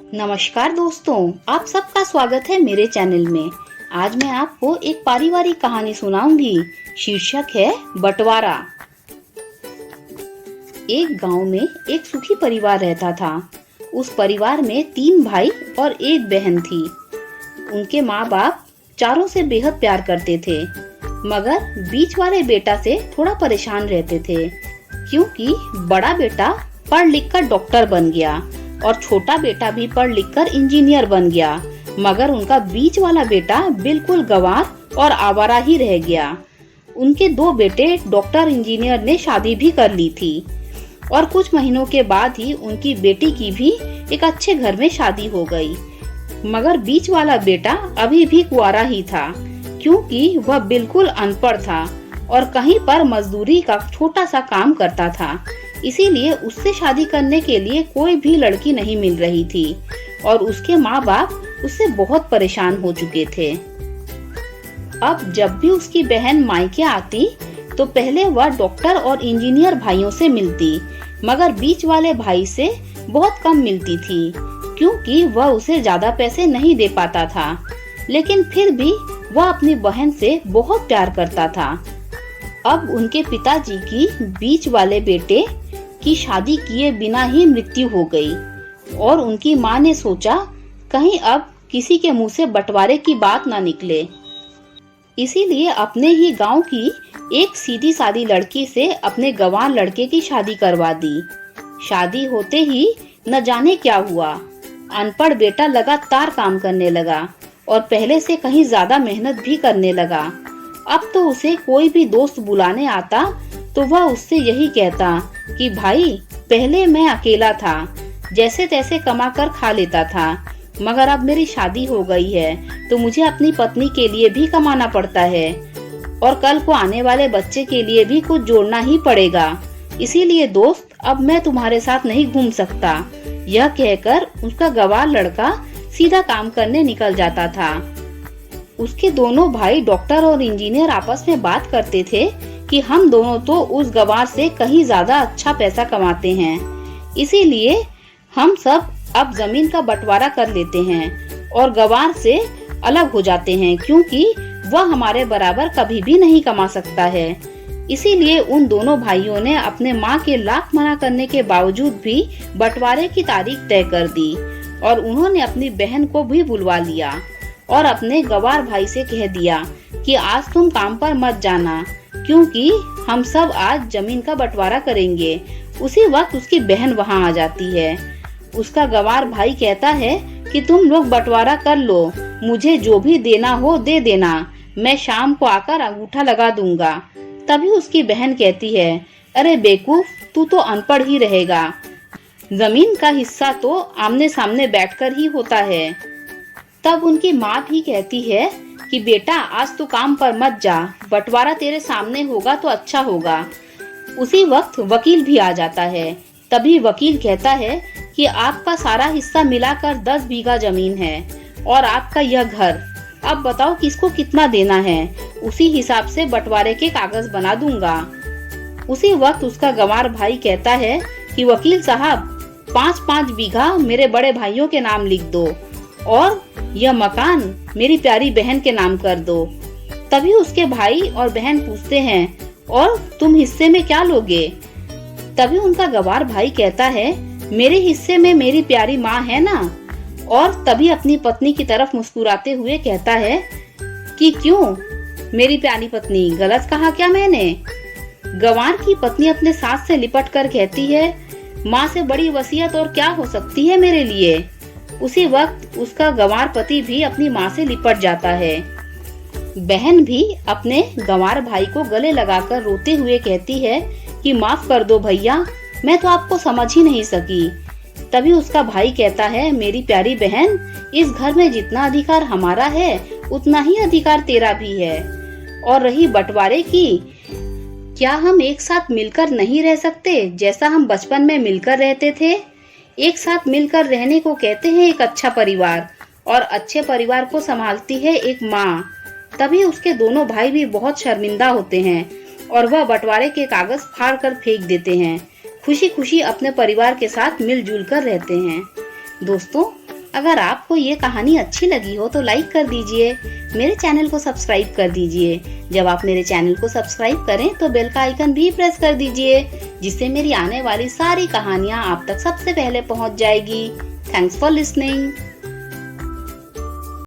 नमस्कार दोस्तों, आप सबका स्वागत है मेरे चैनल में। आज मैं आपको एक पारिवारिक कहानी सुनाऊंगी। शीर्षक है बंटवारा। एक गांव में एक सुखी परिवार रहता था। उस परिवार में 3 भाई और 1 बहन थी। उनके माँ बाप चारों से बेहद प्यार करते थे, मगर बीच वाले बेटा से थोड़ा परेशान रहते थे, क्योंकि बड़ा बेटा पढ़ लिख कर डॉक्टर बन गया और छोटा बेटा भी पढ़ लिख कर इंजीनियर बन गया, मगर उनका बीच वाला बेटा बिल्कुल गंवार और आवारा ही रह गया। उनके 2 बेटे डॉक्टर इंजीनियर ने शादी भी कर ली थी और कुछ महीनों के बाद ही उनकी बेटी की भी एक अच्छे घर में शादी हो गई, मगर बीच वाला बेटा अभी भी कुंवारा ही था, क्योंकि वह बिल्कुल अनपढ़ था और कहीं पर मजदूरी का छोटा सा काम करता था। इसीलिए उससे शादी करने के लिए कोई भी लड़की नहीं मिल रही थी और उसके माँ बाप उससे बहुत परेशान हो चुके थे। अब जब भी उसकी बहन मायके आती तो पहले वह डॉक्टर और इंजीनियर भाइयों से मिलती, मगर बीच वाले भाई से बहुत कम मिलती थी, क्योंकि वह उसे ज्यादा पैसे नहीं दे पाता था। लेकिन फिर भी वह अपनी बहन से बहुत प्यार करता था। अब उनके पिताजी की बीच वाले बेटे की शादी किए बिना ही मृत्यु हो गई और उनकी माँ ने सोचा कहीं अब किसी के मुंह से बंटवारे की बात ना निकले। इसीलिए अपने ही गांव की एक सीधी सादी लड़की से अपने गंवार लड़के की शादी करवा दी। शादी होते ही न जाने क्या हुआ, अनपढ़ बेटा लगातार काम करने लगा और पहले से कहीं ज्यादा मेहनत भी करने लगा। अब तो उसे कोई भी दोस्त बुलाने आता तो वह उससे यही कहता कि भाई, पहले मैं अकेला था, जैसे तैसे कमा कर खा लेता था, मगर अब मेरी शादी हो गई है तो मुझे अपनी पत्नी के लिए भी कमाना पड़ता है और कल को आने वाले बच्चे के लिए भी कुछ जोड़ना ही पड़ेगा। इसीलिए दोस्त, अब मैं तुम्हारे साथ नहीं घूम सकता। यह कहकर उसका गंवार लड़का सीधा काम करने निकल जाता था। उसके दोनों भाई डॉक्टर और इंजीनियर आपस में बात करते थे कि हम दोनों तो उस गंवार से कहीं ज्यादा अच्छा पैसा कमाते हैं, इसीलिए हम सब अब जमीन का बंटवारा कर लेते हैं और गंवार से अलग हो जाते हैं, क्योंकि वह हमारे बराबर कभी भी नहीं कमा सकता है। इसीलिए उन दोनों भाइयों ने अपने माँ के लाख मना करने के बावजूद भी बंटवारे की तारीख तय कर दी और उन्होंने अपनी बहन को भी बुलवा लिया और अपने गंवार भाई से कह दिया कि आज तुम काम पर मत जाना, क्योंकि हम सब आज जमीन का बंटवारा करेंगे। उसी वक्त उसकी बहन वहां आ जाती है। उसका गंवार भाई कहता है कि तुम लोग बंटवारा कर लो, मुझे जो भी देना हो दे देना, मैं शाम को आकर अंगूठा लगा दूंगा। तभी उसकी बहन कहती है, अरे बेवकूफ, तू तो अनपढ़ ही रहेगा, जमीन का हिस्सा तो आमने सामने बैठकर ही होता है। तब उनकी माँ भी कहती है कि बेटा, आज तो काम पर मत जा, बंटवारा तेरे सामने होगा तो अच्छा होगा। उसी वक्त वकील भी आ जाता है। तभी वकील कहता है कि आपका सारा हिस्सा मिलाकर 10 बीघा जमीन है और आपका यह घर, अब बताओ किसको कितना देना है, उसी हिसाब से बंटवारे के कागज बना दूंगा। उसी वक्त उसका गंवार भाई कहता है कि वकील साहब, 5-5 बीघा मेरे बड़े भाइयों के नाम लिख दो और यह मकान मेरी प्यारी बहन के नाम कर दो। तभी उसके भाई और बहन पूछते हैं, और तुम हिस्से में क्या लोगे? तभी उनका गंवार भाई कहता है, मेरे हिस्से में मेरी प्यारी माँ है ना। और तभी अपनी पत्नी की तरफ मुस्कुराते हुए कहता है कि क्यों मेरी प्यारी पत्नी, गलत कहा क्या मैंने? गंवार की पत्नी अपने सास से लिपट कर कहती है, माँ से बड़ी वसीयत और क्या हो सकती है मेरे लिए। उसी वक्त उसका गंवार पति भी अपनी माँ से लिपट जाता है। बहन भी अपने गंवार भाई को गले लगाकर रोते हुए कहती है कि माफ कर दो भैया, मैं तो आपको समझ ही नहीं सकी। तभी उसका भाई कहता है, मेरी प्यारी बहन, इस घर में जितना अधिकार हमारा है उतना ही अधिकार तेरा भी है। और रही बंटवारे की, क्या हम एक साथ मिलकर नहीं रह सकते जैसा हम बचपन में मिलकर रहते थे? एक साथ मिलकर रहने को कहते हैं एक अच्छा परिवार, और अच्छे परिवार को संभालती है एक माँ। तभी उसके दोनों भाई भी बहुत शर्मिंदा होते हैं और वह बंटवारे के कागज फाड़ कर फेंक देते हैं। खुशी खुशी अपने परिवार के साथ मिलजुल कर रहते हैं। दोस्तों, अगर आपको ये कहानी अच्छी लगी हो तो लाइक कर दीजिए, मेरे चैनल को सब्सक्राइब कर दीजिए। जब आप मेरे चैनल को सब्सक्राइब करें तो बेल का आइकन भी प्रेस कर दीजिए, जिससे मेरी आने वाली सारी कहानियाँ आप तक सबसे पहले पहुँच जाएगी। Thanks for listening.